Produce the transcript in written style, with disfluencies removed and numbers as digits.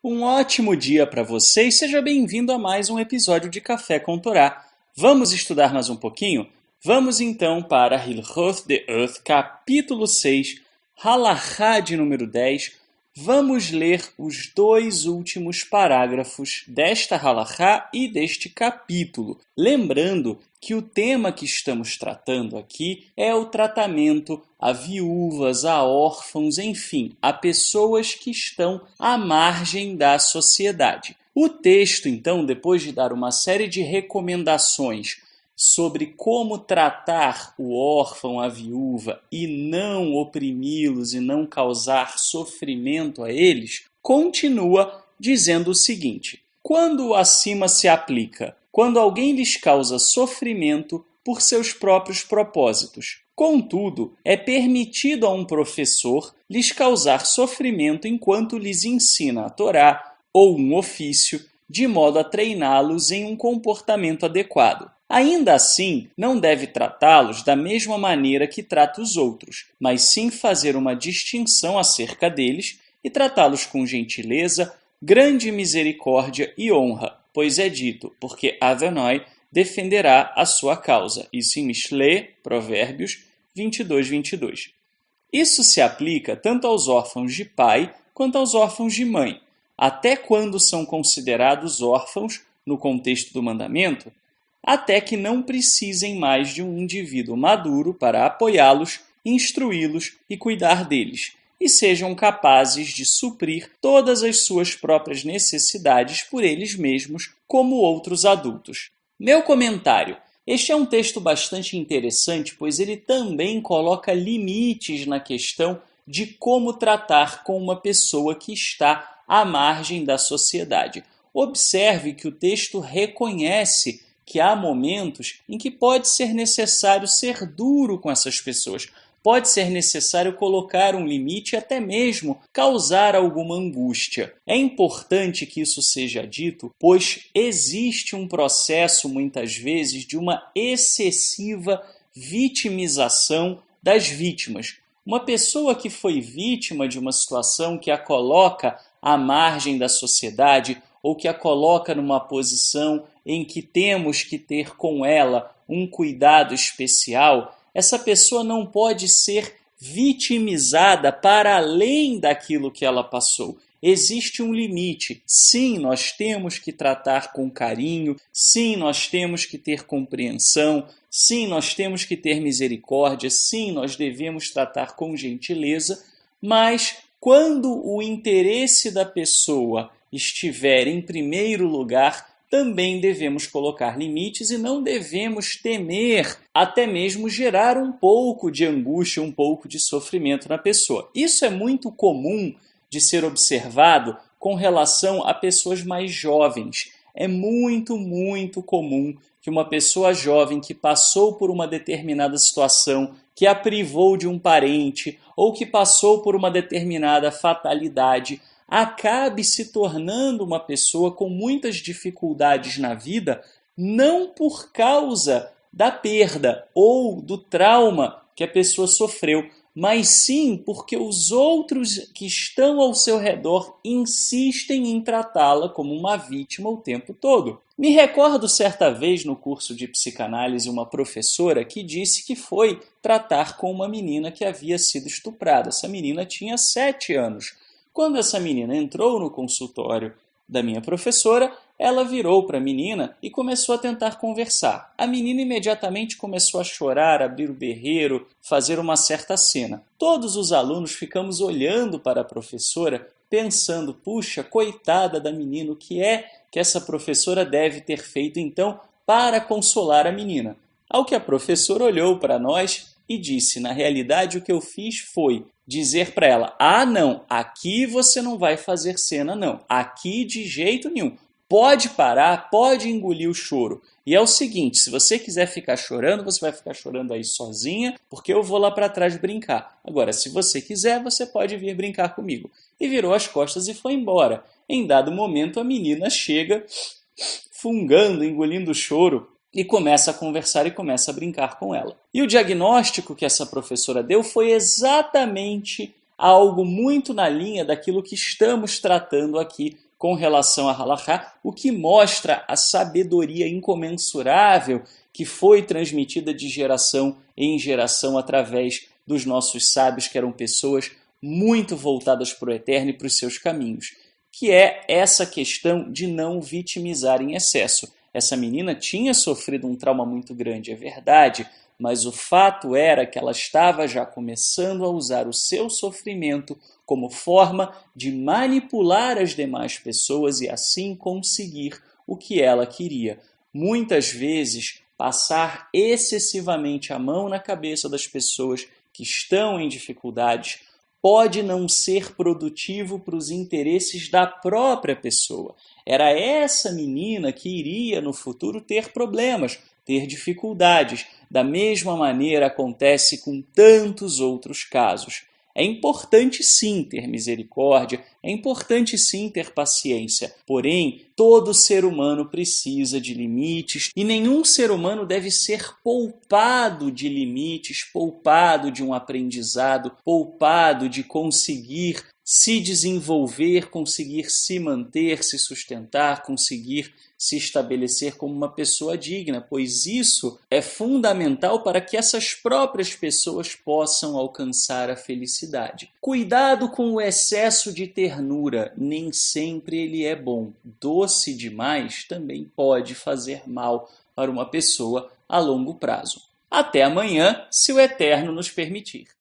Um ótimo dia para você e seja bem-vindo a mais um episódio de Café com Torá. Vamos estudar mais um pouquinho? Vamos então para Hilchot De'oth, capítulo 6, Halachá de número 10. Vamos ler os dois últimos parágrafos desta Halachá e deste capítulo. Lembrando que o tema que estamos tratando aqui é o tratamento a viúvas, a órfãos, enfim, a pessoas que estão à margem da sociedade. O texto, então, depois de dar uma série de recomendações sobre como tratar o órfão, a viúva, e não oprimi-los e não causar sofrimento a eles, continua dizendo o seguinte: quando o acima se aplica, quando alguém lhes causa sofrimento por seus próprios propósitos. Contudo, é permitido a um professor lhes causar sofrimento enquanto lhes ensina a Torá ou um ofício, de modo a treiná-los em um comportamento adequado. Ainda assim, não deve tratá-los da mesma maneira que trata os outros, mas sim fazer uma distinção acerca deles e tratá-los com gentileza, grande misericórdia e honra, pois é dito, porque Adonai defenderá a sua causa. Isso em Mishle, Provérbios 22:22. Isso se aplica tanto aos órfãos de pai quanto aos órfãos de mãe. Até quando são considerados órfãos, no contexto do mandamento? Até que não precisem mais de um indivíduo maduro para apoiá-los, instruí-los e cuidar deles, e sejam capazes de suprir todas as suas próprias necessidades por eles mesmos, como outros adultos. Meu comentário. Este é um texto bastante interessante, pois ele também coloca limites na questão de como tratar com uma pessoa que está à margem da sociedade. Observe que o texto reconhece que há momentos em que pode ser necessário ser duro com essas pessoas. Pode ser necessário colocar um limite e até mesmo causar alguma angústia. É importante que isso seja dito, pois existe um processo, muitas vezes, de uma excessiva vitimização das vítimas. Uma pessoa que foi vítima de uma situação que a coloca à margem da sociedade ou que a coloca numa posição em que temos que ter com ela um cuidado especial, essa pessoa não pode ser vitimizada para além daquilo que ela passou. Existe um limite. Sim, nós temos que tratar com carinho. Sim, nós temos que ter compreensão. Sim, nós temos que ter misericórdia. Sim, nós devemos tratar com gentileza. Mas quando o interesse da pessoa estiver em primeiro lugar, também devemos colocar limites e não devemos temer, até mesmo gerar um pouco de angústia, um pouco de sofrimento na pessoa. Isso é muito comum de ser observado com relação a pessoas mais jovens. É muito comum que uma pessoa jovem que passou por uma determinada situação, que a privou de um parente ou que passou por uma determinada fatalidade, acabe se tornando uma pessoa com muitas dificuldades na vida, não por causa da perda ou do trauma que a pessoa sofreu, mas sim porque os outros que estão ao seu redor insistem em tratá-la como uma vítima o tempo todo. Me recordo certa vez no curso de psicanálise uma professora que disse que foi tratar com uma menina que havia sido estuprada. Essa menina tinha 7 anos. Quando essa menina entrou no consultório da minha professora, ela virou para a menina e começou a tentar conversar. A menina imediatamente começou a chorar, abrir o berreiro, fazer uma certa cena. Todos os alunos ficamos olhando para a professora, pensando, puxa, coitada da menina, o que é que essa professora deve ter feito então para consolar a menina? Ao que a professora olhou para nós e disse, na realidade o que eu fiz foi dizer para ela, não, aqui você não vai fazer cena não, aqui de jeito nenhum. Pode parar, pode engolir o choro. E é o seguinte, se você quiser ficar chorando, você vai ficar chorando aí sozinha, porque eu vou lá para trás brincar. Agora, se você quiser, você pode vir brincar comigo. E virou as costas e foi embora. Em dado momento, a menina chega fungando, engolindo o choro, e começa a conversar e começa a brincar com ela. E o diagnóstico que essa professora deu foi exatamente algo muito na linha daquilo que estamos tratando aqui com relação a halachá, o que mostra a sabedoria incomensurável que foi transmitida de geração em geração através dos nossos sábios, que eram pessoas muito voltadas para o eterno e para os seus caminhos, que é essa questão de não vitimizar em excesso. Essa menina tinha sofrido um trauma muito grande, é verdade, mas o fato era que ela estava já começando a usar o seu sofrimento como forma de manipular as demais pessoas e assim conseguir o que ela queria. Muitas vezes, passar excessivamente a mão na cabeça das pessoas que estão em dificuldades pode não ser produtivo para os interesses da própria pessoa. Era essa menina que iria no futuro ter problemas, ter dificuldades. Da mesma maneira acontece com tantos outros casos. É importante sim ter misericórdia, é importante sim ter paciência. Porém, todo ser humano precisa de limites e nenhum ser humano deve ser poupado de limites, poupado de um aprendizado, poupado de conseguir se desenvolver, conseguir se manter, se sustentar, conseguir se estabelecer como uma pessoa digna, pois isso é fundamental para que essas próprias pessoas possam alcançar a felicidade. Cuidado com o excesso de ternura, nem sempre ele é bom. Doce demais também pode fazer mal para uma pessoa a longo prazo. Até amanhã, se o Eterno nos permitir.